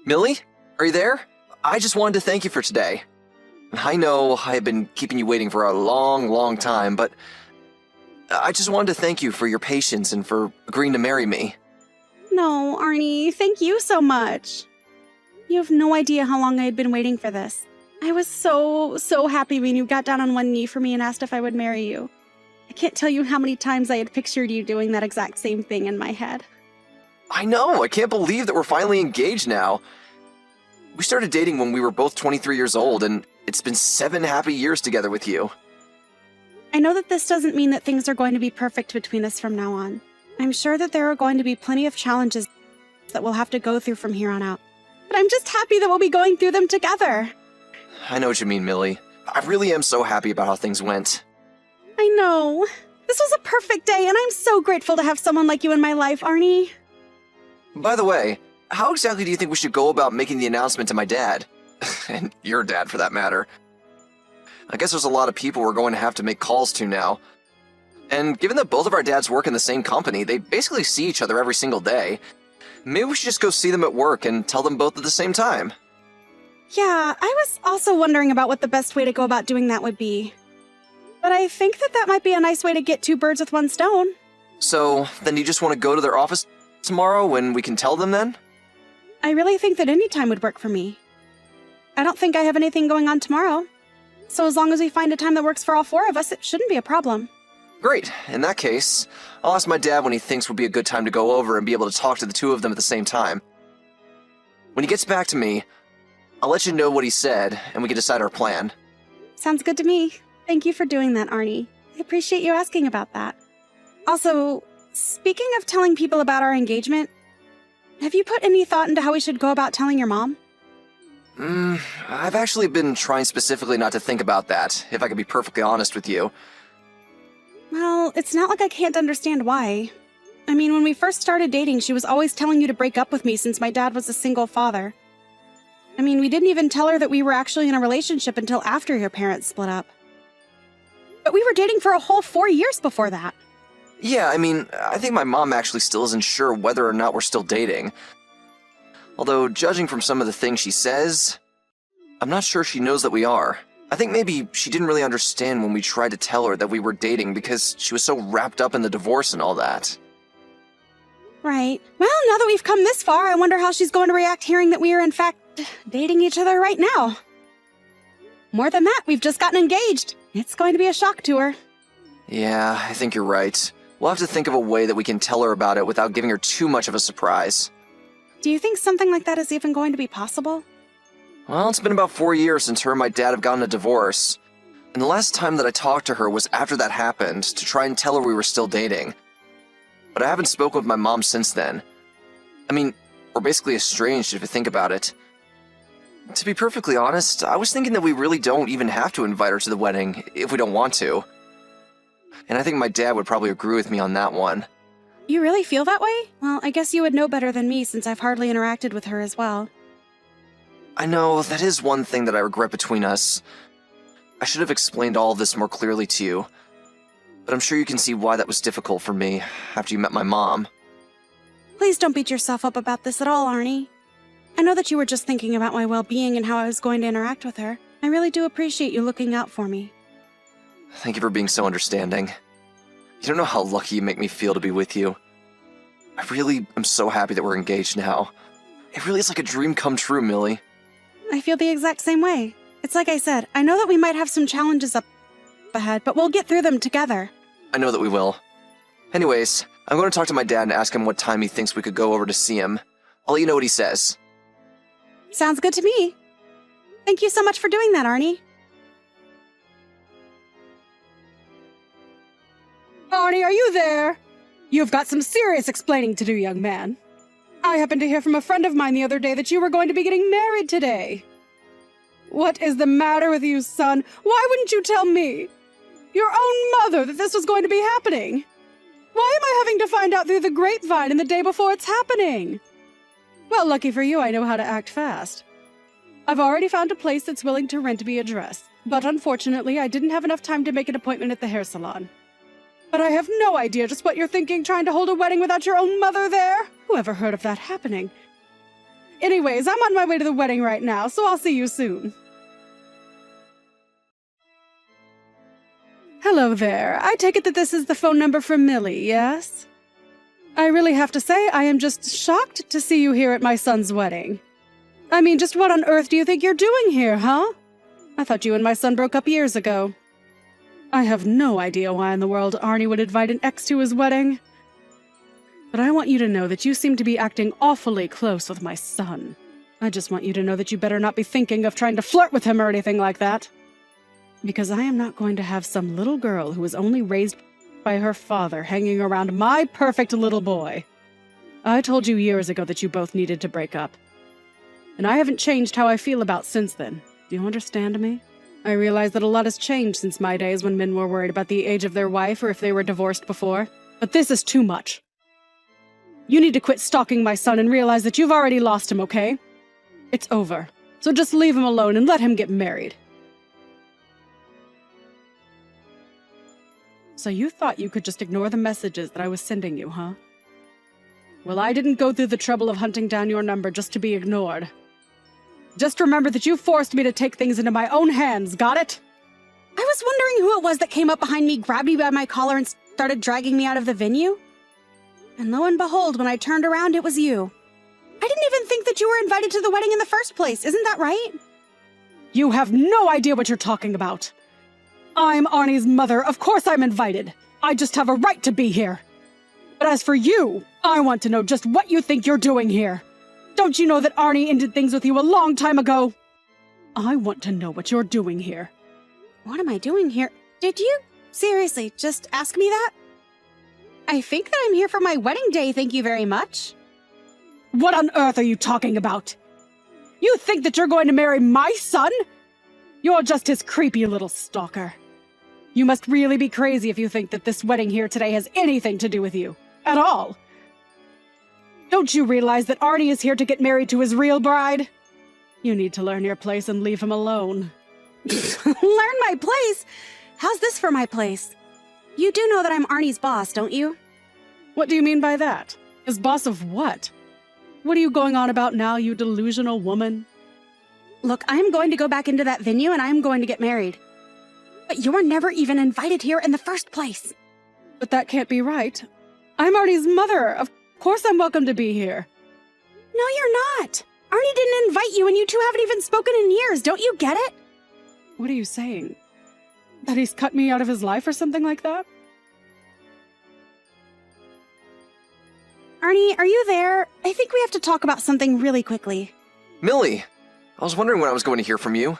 Millie? Are you there? I just wanted to thank you for today. I know I have been keeping you waiting for a long time, but I just wanted to thank you for your patience and for agreeing to marry me. No, Arnie, thank you so much. You have no idea how long I had been waiting for this. I was so happy when you got down on one knee for me and asked if I would marry you. I can't tell you how many times I had pictured you doing that exact same thing in my head. I know, I can't believe that we're finally engaged now. We started dating when we were both 23 years old, and it's been 7 happy years together with you. I know that this doesn't mean that things are going to be perfect between us from now on. I'm sure that there are going to be plenty of challenges that we'll have to go through from here on out. But I'm just happy that we'll be going through them together. I know what you mean, Millie. I really am so happy about how things went. I know. This was a perfect day, and I'm so grateful to have someone like you in my life, Arnie. By the way, how exactly do you think we should go about making the announcement to my dad? And your dad, for that matter. I guess there's a lot of people we're going to have to make calls to now. And given that both of our dads work in the same company, they basically see each other every single day. Maybe we should just go see them at work and tell them both at the same time. Yeah, I was also wondering about what the best way to go about doing that would be. But I think that might be a nice way to get 2 birds with 1 stone. So, then you just want to go to their office tomorrow when we can tell them then? I really think that any time would work for me. I don't think I have anything going on tomorrow. So as long as we find a time that works for all 4 of us, it shouldn't be a problem. Great. In that case, I'll ask my dad when he thinks would be a good time to go over and be able to talk to the 2 of them at the same time. When he gets back to me, I'll let you know what he said, and we can decide our plan. Sounds good to me. Thank you for doing that, Arnie. I appreciate you asking about that. Also, speaking of telling people about our engagement, have you put any thought into how we should go about telling your mom? I've actually been trying specifically not to think about that, if I could be perfectly honest with you. Well, it's not like I can't understand why. I mean, when we first started dating, she was always telling you to break up with me since my dad was a single father. I mean, we didn't even tell her that we were actually in a relationship until after your parents split up. But we were dating for a whole 4 years before that. Yeah, I mean, I think my mom actually still isn't sure whether or not we're still dating. Although, judging from some of the things she says, I'm not sure she knows that we are. I think maybe she didn't really understand when we tried to tell her that we were dating because she was so wrapped up in the divorce and all that. Right. Well, now that we've come this far, I wonder how she's going to react hearing that we are in fact dating each other right now. More than that, we've just gotten engaged. It's going to be a shock to her. Yeah, I think you're right. We'll have to think of a way that we can tell her about it without giving her too much of a surprise. Do you think something like that is even going to be possible? Well, it's been about 4 years since her and my dad have gotten a divorce. And the last time that I talked to her was after that happened, to try and tell her we were still dating. But I haven't spoken with my mom since then. I mean, we're basically estranged if you think about it. To be perfectly honest, I was thinking that we really don't even have to invite her to the wedding if we don't want to. And I think my dad would probably agree with me on that one. You really feel that way? Well, I guess you would know better than me since I've hardly interacted with her as well. I know, that is one thing that I regret between us. I should have explained all of this more clearly to you. But I'm sure you can see why that was difficult for me after you met my mom. Please don't beat yourself up about this at all, Arnie. I know that you were just thinking about my well-being and how I was going to interact with her. I really do appreciate you looking out for me. Thank you for being so understanding. You don't know how lucky you make me feel to be with you. I really am so happy that we're engaged now. It really is like a dream come true, Millie. I feel the exact same way. It's like I said, I know that we might have some challenges up ahead, but we'll get through them together. I know that we will. Anyways, I'm going to talk to my dad and ask him what time he thinks we could go over to see him. I'll let you know what he says. Sounds good to me. Thank you so much for doing that, Arnie. Arnie, are you there? You've got some serious explaining to do, young man. I happened to hear from a friend of mine the other day that you were going to be getting married today. What is the matter with you, son? Why wouldn't you tell me, your own mother, that this was going to be happening? Why am I having to find out through the grapevine and the day before it's happening? Well, lucky for you, I know how to act fast. I've already found a place that's willing to rent me a dress, but unfortunately, I didn't have enough time to make an appointment at the hair salon. But I have no idea just what you're thinking, trying to hold a wedding without your own mother there. Who ever heard of that happening? Anyways, I'm on my way to the wedding right now, so I'll see you soon. Hello there. I take it that this is the phone number for Millie, yes? I really have to say, I am just shocked to see you here at my son's wedding. I mean, just what on earth do you think you're doing here, huh? I thought you and my son broke up years ago. I have no idea why in the world Arnie would invite an ex to his wedding. But I want you to know that you seem to be acting awfully close with my son. I just want you to know that you better not be thinking of trying to flirt with him or anything like that. Because I am not going to have some little girl who was only raised by her father hanging around my perfect little boy. I told you years ago that you both needed to break up. And I haven't changed how I feel about since then. Do you understand me? I realize that a lot has changed since my days when men were worried about the age of their wife or if they were divorced before. But this is too much. You need to quit stalking my son and realize that you've already lost him, okay? It's over. So just leave him alone and let him get married. So you thought you could just ignore the messages that I was sending you, huh? Well, I didn't go through the trouble of hunting down your number just to be ignored. Just remember that you forced me to take things into my own hands, got it? I was wondering who it was that came up behind me, grabbed me by my collar, and started dragging me out of the venue. And lo and behold, when I turned around, it was you. I didn't even think that you were invited to the wedding in the first place. Isn't that right? You have no idea what you're talking about. I'm Arnie's mother. Of course I'm invited. I just have a right to be here. But as for you, I want to know just what you think you're doing here. Don't you know that Arnie ended things with you a long time ago? I want to know what you're doing here. What am I doing here? Did you seriously just ask me that? I think that I'm here for my wedding day, thank you very much. What on earth are you talking about? You think that you're going to marry my son? You're just his creepy little stalker. You must really be crazy if you think that this wedding here today has anything to do with you. At all. Don't you realize that Arnie is here to get married to his real bride? You need to learn your place and leave him alone. Learn my place? How's this for my place? You do know that I'm Arnie's boss, don't you? What do you mean by that? His boss of what? What are you going on about now, you delusional woman? Look, I'm going to go back into that venue and I'm going to get married. But you were never even invited here in the first place. But that can't be right. I'm Arnie's mother. Of course I'm welcome to be here. No, you're not. Arnie didn't invite you and you two haven't even spoken in years. Don't you get it? What are you saying? That he's cut me out of his life or something like that? Arnie, are you there? I think we have to talk about something really quickly. Millie, I was wondering when I was going to hear from you.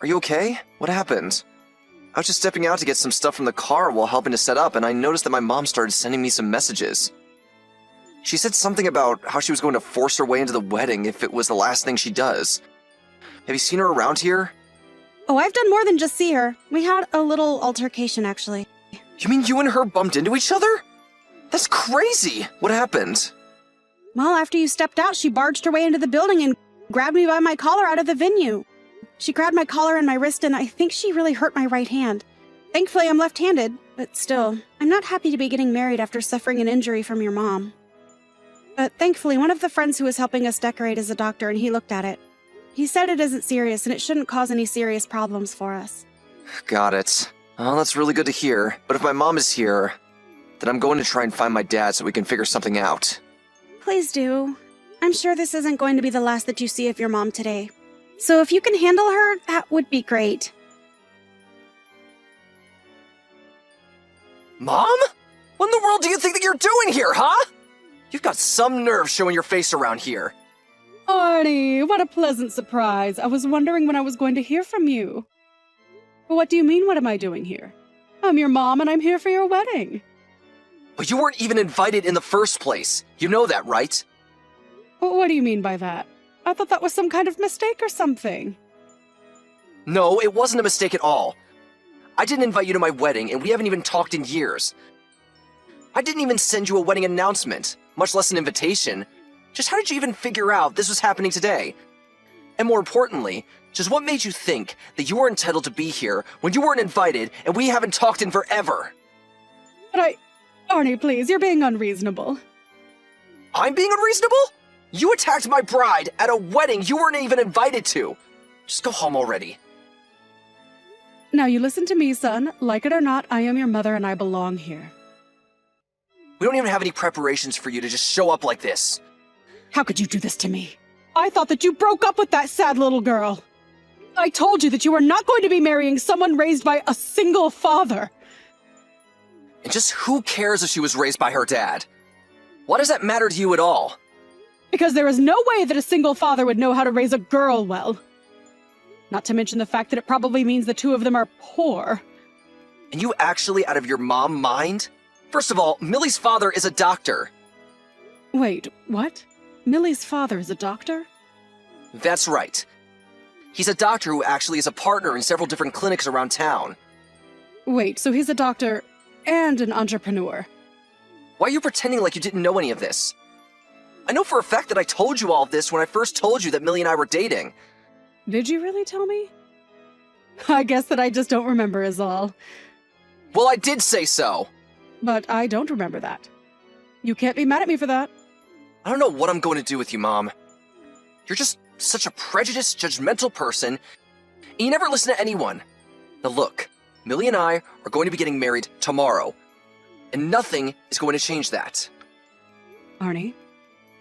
Are you okay? What happened? I was just stepping out to get some stuff from the car while helping to set up, and I noticed that my mom started sending me some messages. She said something about how she was going to force her way into the wedding if it was the last thing she does. Have you seen her around here? Oh, I've done more than just see her. We had a little altercation, actually. You mean you and her bumped into each other? That's crazy! What happened? Well, after you stepped out, she barged her way into the building and grabbed me by my collar out of the venue. She grabbed my collar and my wrist, and I think she really hurt my right hand. Thankfully, I'm left-handed, but still, I'm not happy to be getting married after suffering an injury from your mom. But thankfully, one of the friends who was helping us decorate is a doctor, and he looked at it. He said it isn't serious, and it shouldn't cause any serious problems for us. Got it. Oh, that's really good to hear. But if my mom is here, then I'm going to try and find my dad so we can figure something out. Please do. I'm sure this isn't going to be the last that you see of your mom today. So if you can handle her, that would be great. Mom? What in the world do you think that you're doing here, huh? You've got some nerve showing your face around here. Arnie, what a pleasant surprise. I was wondering when I was going to hear from you. But what do you mean, what am I doing here? I'm your mom and I'm here for your wedding. But you weren't even invited in the first place. You know that, right? What do you mean by that? I thought that was some kind of mistake or something. No, it wasn't a mistake at all. I didn't invite you to my wedding, and we haven't even talked in years. I didn't even send you a wedding announcement, much less an invitation. Just how did you even figure out this was happening today? And more importantly, just what made you think that you were entitled to be here when you weren't invited and we haven't talked in forever? But Arnie, please, you're being unreasonable. I'm being unreasonable? You attacked my bride at a wedding you weren't even invited to! Just go home already. Now you listen to me, son. Like it or not, I am your mother and I belong here. We don't even have any preparations for you to just show up like this. How could you do this to me? I thought that you broke up with that sad little girl. I told you that you were not going to be marrying someone raised by a single father. And just who cares if she was raised by her dad? Why does that matter to you at all? Because there is no way that a single father would know how to raise a girl well. Not to mention the fact that it probably means the two of them are poor. And you actually out of your mom mind? First of all, Millie's father is a doctor. Wait, what? Millie's father is a doctor? That's right. He's a doctor who actually is a partner in several different clinics around town. Wait, so he's a doctor and an entrepreneur. Why are you pretending like you didn't know any of this? I know for a fact that I told you all of this when I first told you that Millie and I were dating. Did you really tell me? I guess that I just don't remember is all. Well, I did say so. But I don't remember that. You can't be mad at me for that. I don't know what I'm going to do with you, Mom. You're just such a prejudiced, judgmental person, and you never listen to anyone. Now look, Millie and I are going to be getting married tomorrow, and nothing is going to change that. Arnie,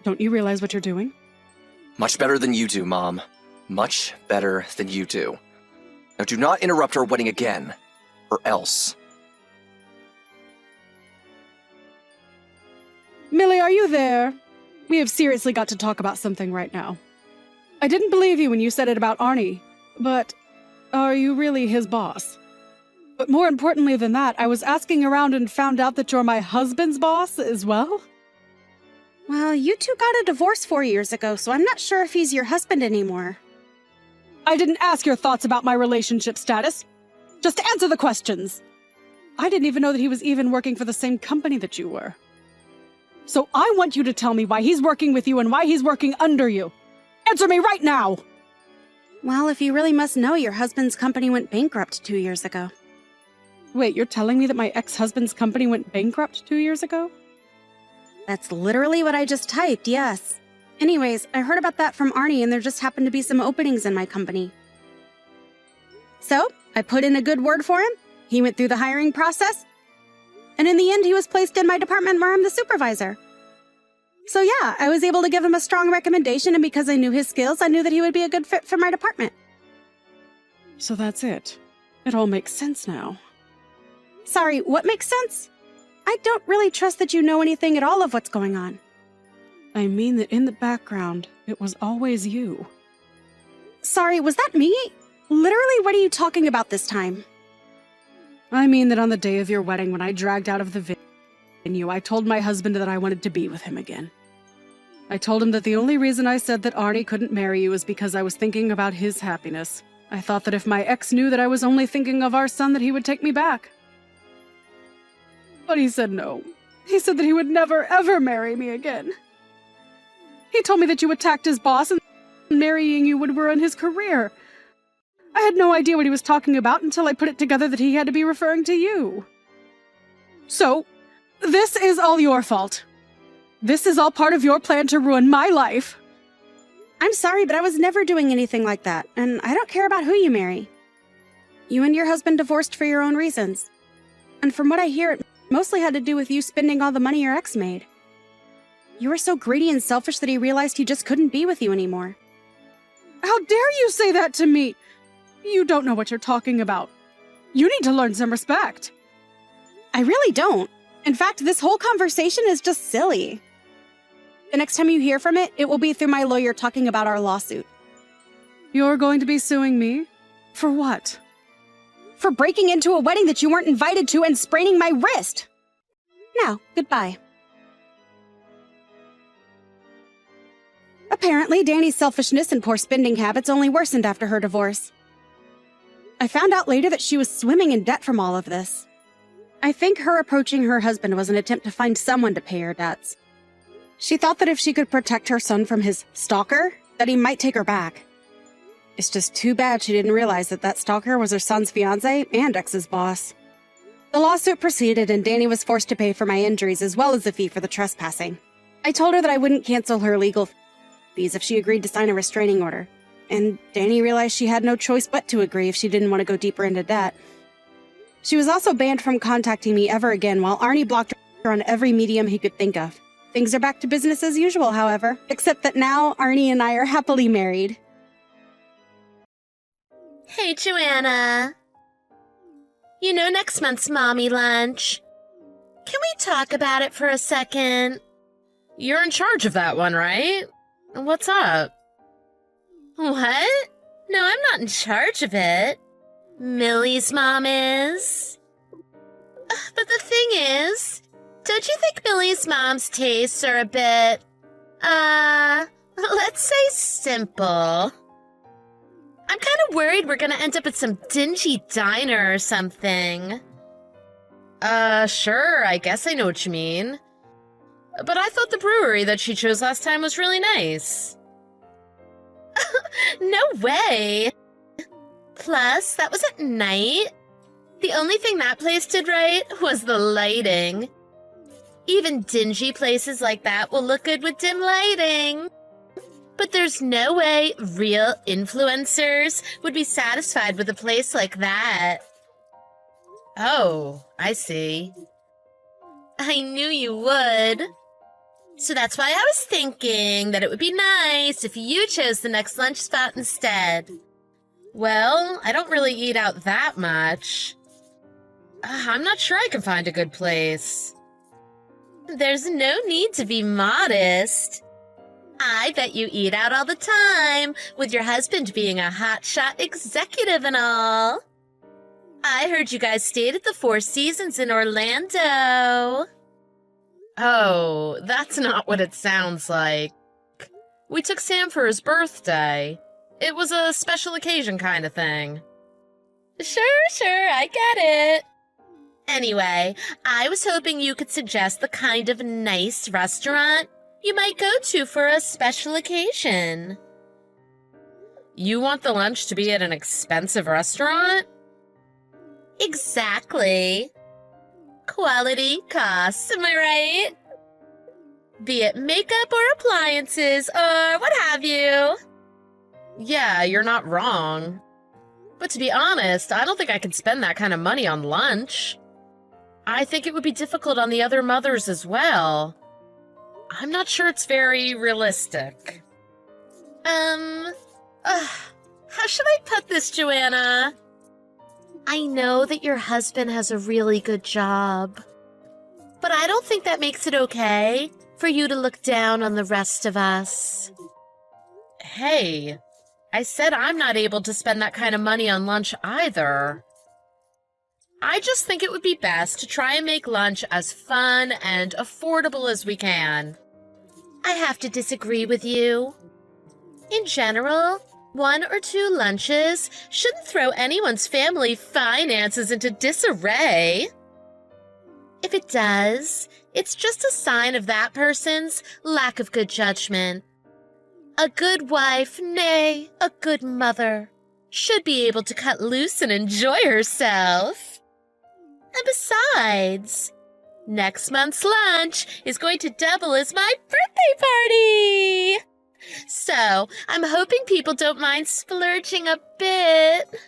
don't you realize what you're doing? Much better than you do, Mom. Much better than you do. Now do not interrupt our wedding again, or else. Millie, are you there? We have seriously got to talk about something right now. I didn't believe you when you said it about Arnie, but are you really his boss? But more importantly than that, I was asking around and found out that you're my husband's boss as well? Well, you two got a divorce 4 years ago, so I'm not sure if he's your husband anymore. I didn't ask your thoughts about my relationship status. Just answer the questions. I didn't even know that he was even working for the same company that you were. So I want you to tell me why he's working with you and why he's working under you. Answer me right now! Well, if you really must know, your husband's company went bankrupt 2 years ago. Wait, you're telling me that my ex-husband's company went bankrupt 2 years ago? That's literally what I just typed, yes. Anyways, I heard about that from Arnie, and there just happened to be some openings in my company. So, I put in a good word for him. He went through the hiring process. And in the end, he was placed in my department where I'm the supervisor. So yeah, I was able to give him a strong recommendation, and because I knew his skills, I knew that he would be a good fit for my department. So that's it. It all makes sense now. Sorry, what makes sense? I don't really trust that you know anything at all of what's going on. I mean that in the background, it was always you. Sorry, was that me? Literally, what are you talking about this time? I mean that on the day of your wedding, when I dragged out of the venue, I told my husband that I wanted to be with him again. I told him that the only reason I said that Arnie couldn't marry you was because I was thinking about his happiness. I thought that if my ex knew that I was only thinking of our son, that he would take me back. But he said no. He said that he would never, ever marry me again. He told me that you attacked his boss and marrying you would ruin his career. I had no idea what he was talking about until I put it together that he had to be referring to you. So, this is all your fault. This is all part of your plan to ruin my life. I'm sorry, but I was never doing anything like that, and I don't care about who you marry. You and your husband divorced for your own reasons. And from what I hear, it mostly had to do with you spending all the money your ex made. You were so greedy and selfish that he realized he just couldn't be with you anymore. How dare you say that to me? You don't know what you're talking about. You need to learn some respect. I really don't. In fact, this whole conversation is just silly. The next time you hear from it, it will be through my lawyer talking about our lawsuit. You're going to be suing me? For what? For breaking into a wedding that you weren't invited to and spraining my wrist. Now, goodbye. Apparently, Danny's selfishness and poor spending habits only worsened after her divorce. I found out later that she was swimming in debt from all of this. I think her approaching her husband was an attempt to find someone to pay her debts. She thought that if she could protect her son from his stalker, that he might take her back. It's just too bad she didn't realize that that stalker was her son's fiancé and ex's boss. The lawsuit proceeded, and Danny was forced to pay for my injuries as well as the fee for the trespassing. I told her that I wouldn't cancel her legal these if she agreed to sign a restraining order. And Danny realized she had no choice but to agree if she didn't want to go deeper into debt. She was also banned from contacting me ever again, while Arnie blocked her on every medium he could think of. Things are back to business as usual, however, except that now Arnie and I are happily married. Hey, Joanna. You know next month's mommy lunch. Can we talk about it for a second? You're in charge of that one, right? What's up? What? No, I'm not in charge of it. Millie's mom is. But the thing is, don't you think Millie's mom's tastes are a bit, let's say simple? I'm kind of worried we're gonna end up at some dingy diner or something. Sure, I guess I know what you mean. But I thought the brewery that she chose last time was really nice. No way! Plus, that was at night. The only thing that place did right was the lighting. Even dingy places like that will look good with dim lighting. But there's no way real influencers would be satisfied with a place like that. Oh, I see. I knew you would. So that's why I was thinking that it would be nice if you chose the next lunch spot instead. Well, I don't really eat out that much. I'm not sure I can find a good place. There's no need to be modest. I bet you eat out all the time, with your husband being a hotshot executive and all. I heard you guys stayed at the Four Seasons in Orlando. Oh, that's not what it sounds like. We took Sam for his birthday. It was a special occasion kind of thing. Sure, I get it. Anyway, I was hoping you could suggest the kind of nice restaurant you might go to for a special occasion. You want the lunch to be at an expensive restaurant? Exactly. Quality costs, am I right? Be it makeup or appliances or what have you. Yeah, you're not wrong. But to be honest, I don't think I can spend that kind of money on lunch. I think it would be difficult on the other mothers as well. I'm not sure it's very realistic. How should I put this, Joanna? I know that your husband has a really good job, but I don't think that makes it okay for you to look down on the rest of us. Hey, I said I'm not able to spend that kind of money on lunch either. I just think it would be best to try and make lunch as fun and affordable as we can. I have to disagree with you. In general, 1 or 2 lunches shouldn't throw anyone's family finances into disarray. If it does, it's just a sign of that person's lack of good judgment. A good wife, nay, a good mother, should be able to cut loose and enjoy herself. And besides, next month's lunch is going to double as my birthday party! So, I'm hoping people don't mind splurging a bit.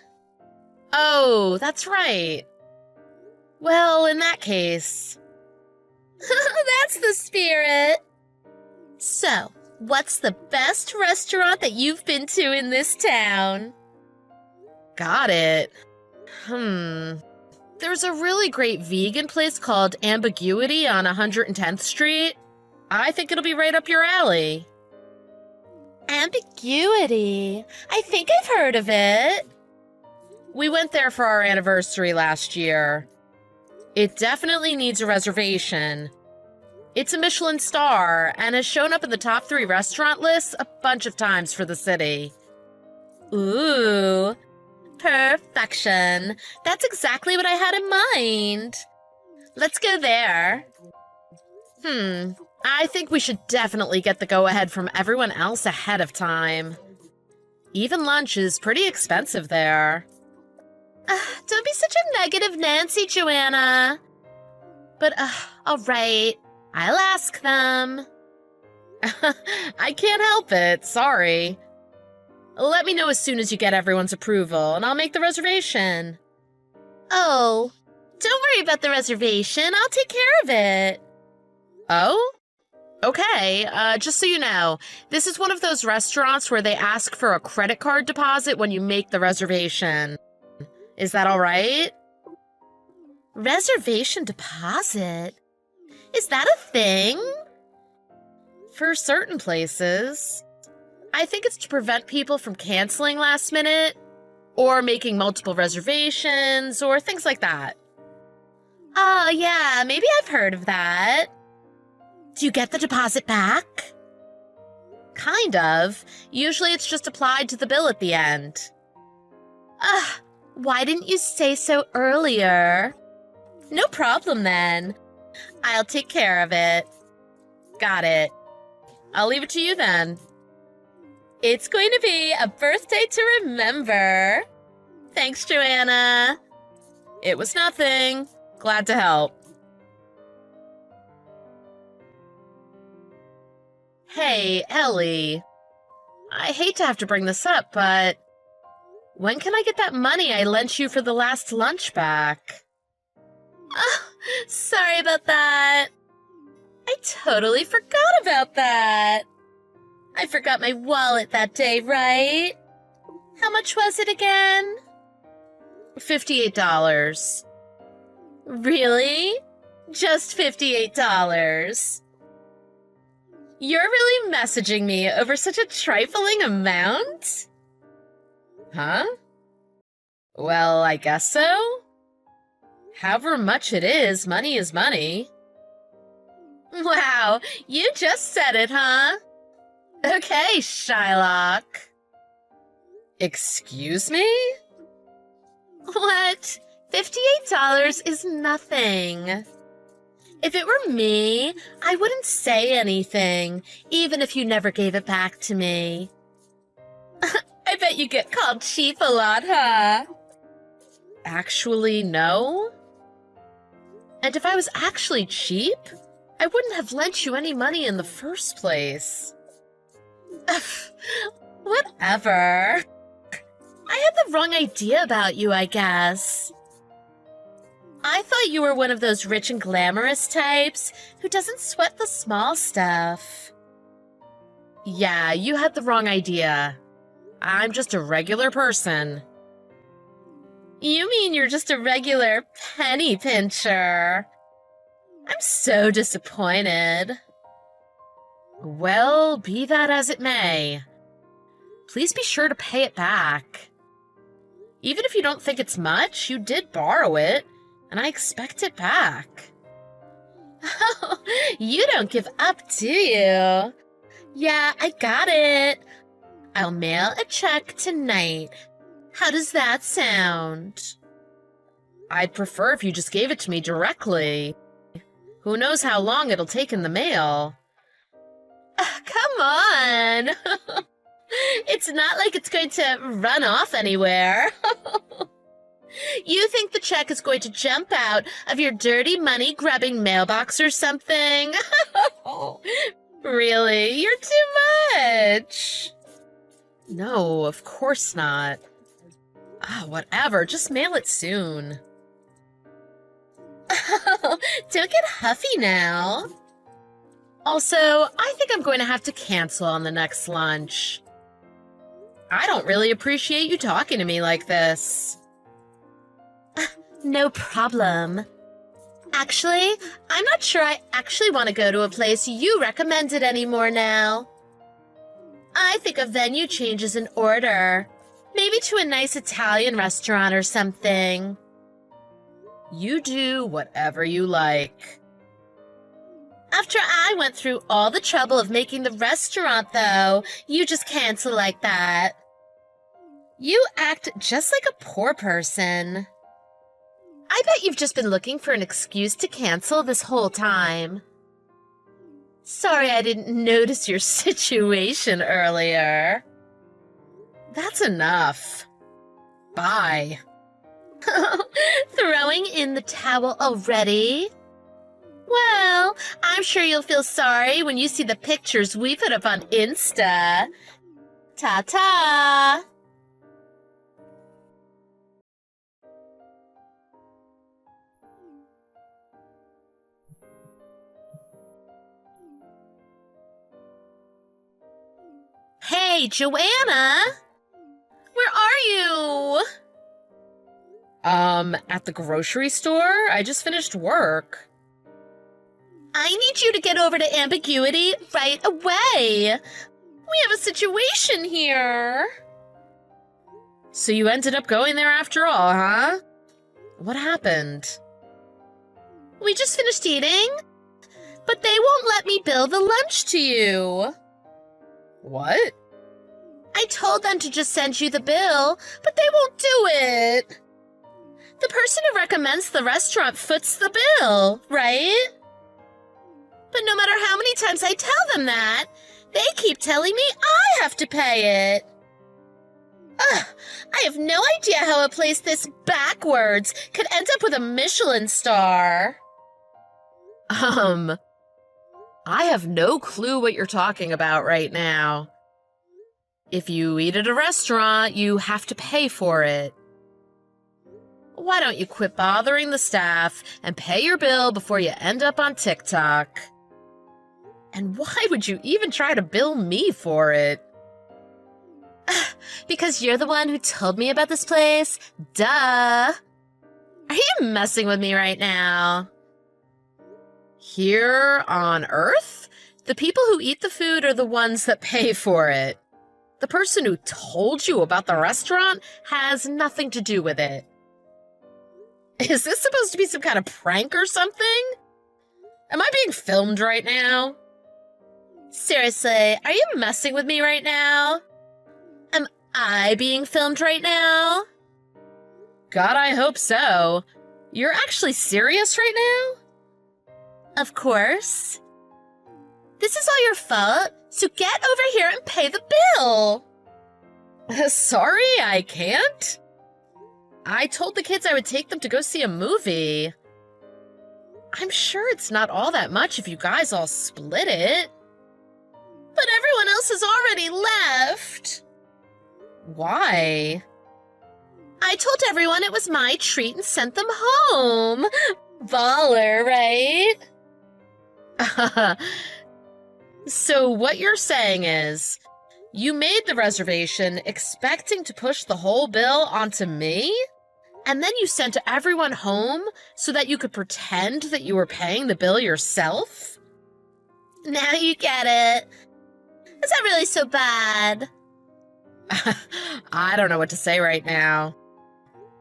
Oh, that's right. Well, in that case... That's the spirit! So, what's the best restaurant that you've been to in this town? Got it. There's a really great vegan place called Ambiguity on 110th Street. I think it'll be right up your alley. Ambiguity. I think I've heard of it. We went there for our anniversary last year. It definitely needs a reservation. It's a Michelin star and has shown up in the top 3 restaurant lists a bunch of times for the city. Ooh, perfection. That's exactly what I had in mind. Let's go there. I think we should definitely get the go-ahead from everyone else ahead of time. Even lunch is pretty expensive there. Don't be such a negative Nancy, Joanna. But, all right, I'll ask them. I can't help it, sorry. Let me know as soon as you get everyone's approval, and I'll make the reservation. Oh, don't worry about the reservation. I'll take care of it. Oh? Okay, just so you know, this is one of those restaurants where they ask for a credit card deposit when you make the reservation. Is that all right? Reservation deposit? Is that a thing? For certain places. I think it's to prevent people from canceling last minute, or making multiple reservations, or things like that. Oh, yeah, maybe I've heard of that. Do you get the deposit back? Kind of. Usually it's just applied to the bill at the end. Why didn't you say so earlier? No problem then. I'll take care of it. Got it. I'll leave it to you then. It's going to be a birthday to remember. Thanks, Joanna. It was nothing. Glad to help. Hey, Ellie. I hate to have to bring this up, but when can I get that money I lent you for the last lunch back? Oh, sorry about that. I totally forgot about that. I forgot my wallet that day, right? How much was it again? $58. Really? Just $58. You're really messaging me over such a trifling amount? Huh? Well, I guess so. However much it is money. Wow, you just said it, huh? Okay, Shylock. Excuse me? What? $58 is nothing. If it were me, I wouldn't say anything, even if you never gave it back to me. I bet you get called cheap a lot, huh? Actually, no. And if I was actually cheap, I wouldn't have lent you any money in the first place. Whatever. I had the wrong idea about you, I guess. I thought you were one of those rich and glamorous types who doesn't sweat the small stuff. Yeah, you had the wrong idea. I'm just a regular person. You mean you're just a regular penny pincher? I'm so disappointed. Well, be that as it may. Please be sure to pay it back. Even if you don't think it's much, you did borrow it, and I expect it back. Oh, you don't give up, do you? Yeah, I got it. I'll mail a check tonight. How does that sound? I'd prefer if you just gave it to me directly. Who knows how long it'll take in the mail? Come on. It's not like it's going to run off anywhere. You think the check is going to jump out of your dirty money-grubbing mailbox or something? Really? You're too much. No, of course not. Whatever, just mail it soon. Don't get huffy now. Also, I think I'm going to have to cancel on the next lunch. I don't really appreciate you talking to me like this. No problem. Actually, I'm not sure I actually want to go to a place you recommended anymore now. I think a venue change is in order. Maybe to a nice Italian restaurant or something. You do whatever you like. After I went through all the trouble of making the restaurant, though, you just cancel like that. You act just like a poor person. I bet you've just been looking for an excuse to cancel this whole time. Sorry I didn't notice your situation earlier. That's enough. Bye. Throwing in the towel already? Well, I'm sure you'll feel sorry when you see the pictures we put up on Insta. Ta-ta! Hey, Joanna! Where are you? At the grocery store? I just finished work. I need you to get over to Ambiguity right away. We have a situation here. So you ended up going there after all, huh? What happened? We just finished eating, but they won't let me bill the lunch to you. What? I told them to just send you the bill, but they won't do it. The person who recommends the restaurant foots the bill, right? But no matter how many times I tell them that, they keep telling me I have to pay it. Ugh, I have no idea how a place this backwards could end up with a Michelin star. I have no clue what you're talking about right now. If you eat at a restaurant, you have to pay for it. Why don't you quit bothering the staff and pay your bill before you end up on TikTok? And why would you even try to bill me for it? Because you're the one who told me about this place. Duh. Are you messing with me right now? Here on Earth, the people who eat the food are the ones that pay for it. The person who told you about the restaurant has nothing to do with it. Is this supposed to be some kind of prank or something? Am I being filmed right now? Seriously, are you messing with me right now? Am I being filmed right now? God, I hope so. You're actually serious right now? Of course. This is all your fault, so get over here and pay the bill. Sorry, I can't. I told the kids I would take them to go see a movie. I'm sure it's not all that much if you guys all split it. But everyone else has already left. Why? I told everyone it was my treat and sent them home. Baller, right? So what you're saying is, you made the reservation expecting to push the whole bill onto me? And then you sent everyone home so that you could pretend that you were paying the bill yourself? Now you get it. Is that really so bad? I don't know what to say right now.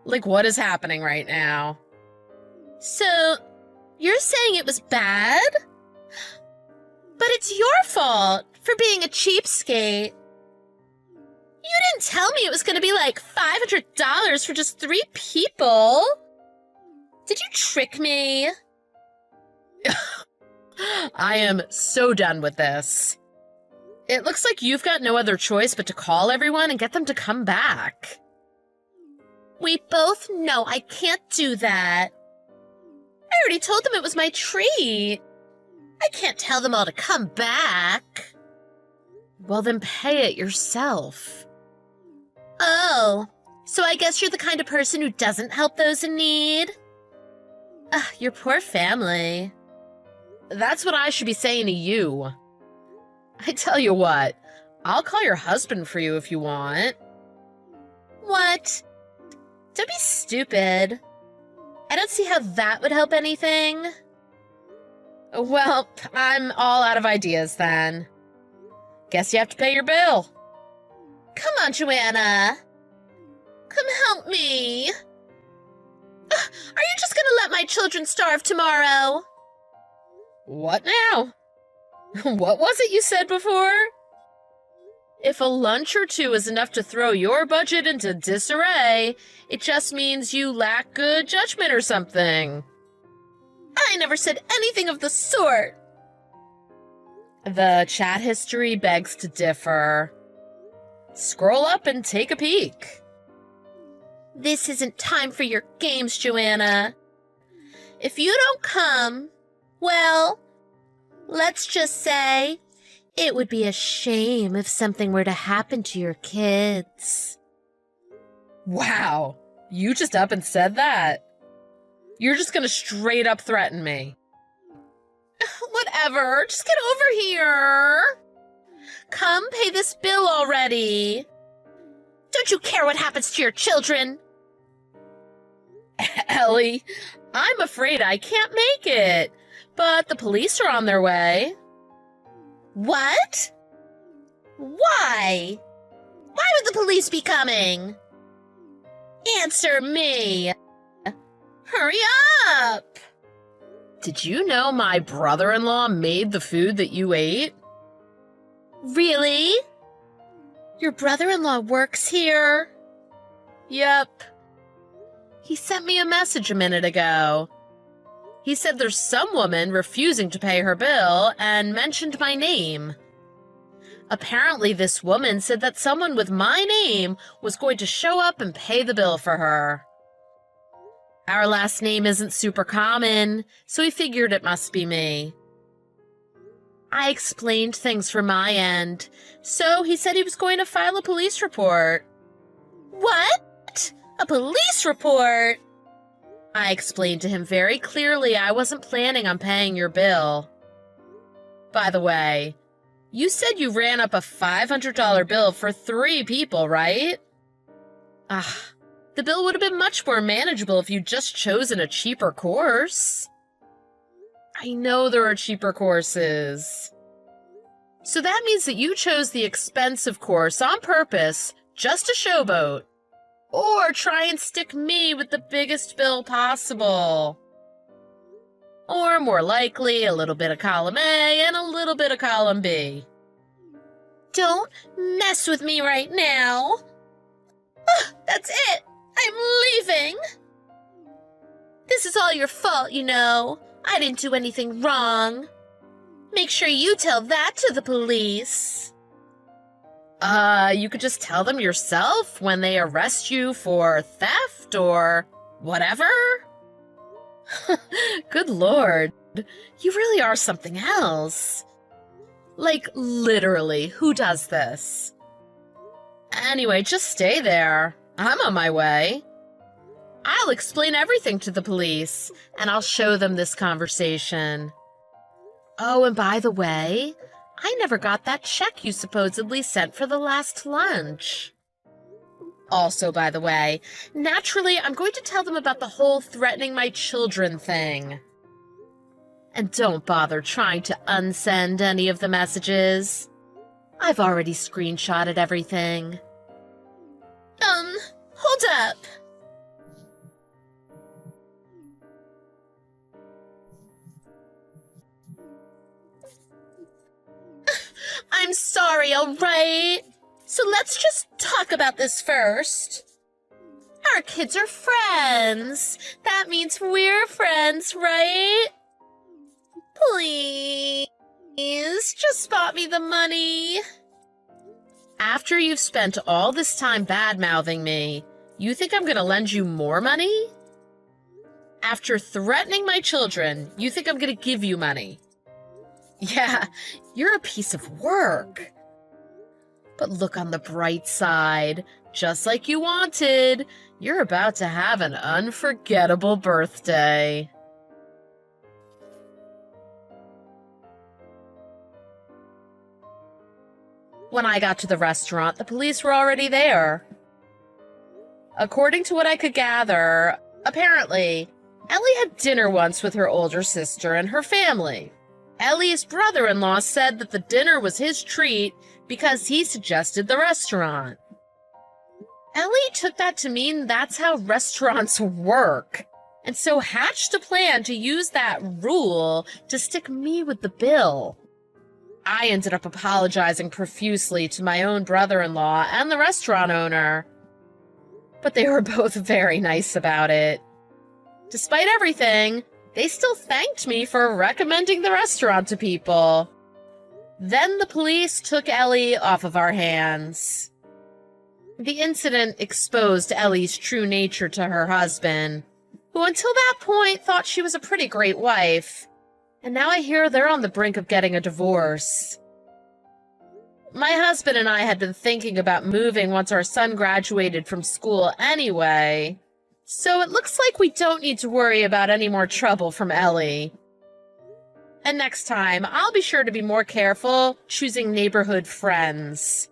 Like, what is happening right now? So, you're saying it was bad? But it's your fault for being a cheapskate. You didn't tell me it was going to be like $500 for just 3 people. Did you trick me? I am so done with this. It looks like you've got no other choice but to call everyone and get them to come back. We both know I can't do that. I already told them it was my treat. I can't tell them all to come back. Well, then pay it yourself. Oh, so I guess you're the kind of person who doesn't help those in need? Ugh, your poor family. That's what I should be saying to you. I tell you what, I'll call your husband for you if you want. What? Don't be stupid. I don't see how that would help anything. Well, I'm all out of ideas then. Guess you have to pay your bill. Come on, Joanna. Come help me. Are you just gonna let my children starve tomorrow? What now? What was it you said before? If a lunch or two is enough to throw your budget into disarray, it just means you lack good judgment or something. I never said anything of the sort. The chat history begs to differ. Scroll up and take a peek. This isn't time for your games, Joanna. If you don't come, Well, let's just say it would be a shame if something were to happen to your kids. Wow, you just up and said that? You're just gonna straight up threaten me. Whatever, just get over here. Come pay this bill already. Don't you care what happens to your children? Ellie, I'm afraid I can't make it, but the police are on their way. What? Why? Why would the police be coming? Answer me. Hurry up. Did you know my brother-in-law made the food that you ate? Really? Your brother-in-law works here? Yep. He sent me a message a minute ago. He said there's some woman refusing to pay her bill and mentioned my name. Apparently, this woman said that someone with my name was going to show up and pay the bill for her. Our last name isn't super common, so he figured it must be me. I explained things from my end, so he said he was going to file a police report. What? A police report? I explained to him very clearly I wasn't planning on paying your bill. By the way, you said you ran up a $500 bill for 3 people, right? The bill would have been much more manageable if you'd just chosen a cheaper course. I know there are cheaper courses. So that means that you chose the expensive course on purpose just to showboat. Or try and stick me with the biggest bill possible. Or more likely, a little bit of column A and a little bit of column B. Don't mess with me right now. That's it. I'm leaving. This is all your fault, you know. I didn't do anything wrong. Make sure you tell that to the police. You could just tell them yourself when they arrest you for theft or whatever. Good Lord, you really are something else. Like, literally, who does this? Anyway, just stay there. I'm on my way. I'll explain everything to the police, and I'll show them this conversation. Oh, and by the way, I never got that check you supposedly sent for the last lunch. Also, by the way, naturally, I'm going to tell them about the whole threatening my children thing. And don't bother trying to unsend any of the messages. I've already screenshotted everything. Hold up. I'm sorry, all right? So let's just talk about this first. Our kids are friends. That means we're friends, right? Please, just spot me the money. After you've spent all this time bad-mouthing me, you think I'm gonna lend you more money? After threatening my children, you think I'm gonna give you money? Yeah, you're a piece of work. But look on the bright side. Just like you wanted, you're about to have an unforgettable birthday. When I got to the restaurant, the police were already there. According to what I could gather, apparently, Ellie had dinner once with her older sister and her family. Ellie's brother-in-law said that the dinner was his treat because he suggested the restaurant. Ellie took that to mean that's how restaurants work, and so hatched a plan to use that rule to stick me with the bill. I ended up apologizing profusely to my own brother-in-law and the restaurant owner, but they were both very nice about it. Despite everything, they still thanked me for recommending the restaurant to people. Then the police took Ellie off of our hands. The incident exposed Ellie's true nature to her husband, who until that point thought she was a pretty great wife. And now I hear they're on the brink of getting a divorce. My husband and I had been thinking about moving once our son graduated from school anyway, so it looks like we don't need to worry about any more trouble from Ellie. And next time, I'll be sure to be more careful choosing neighborhood friends.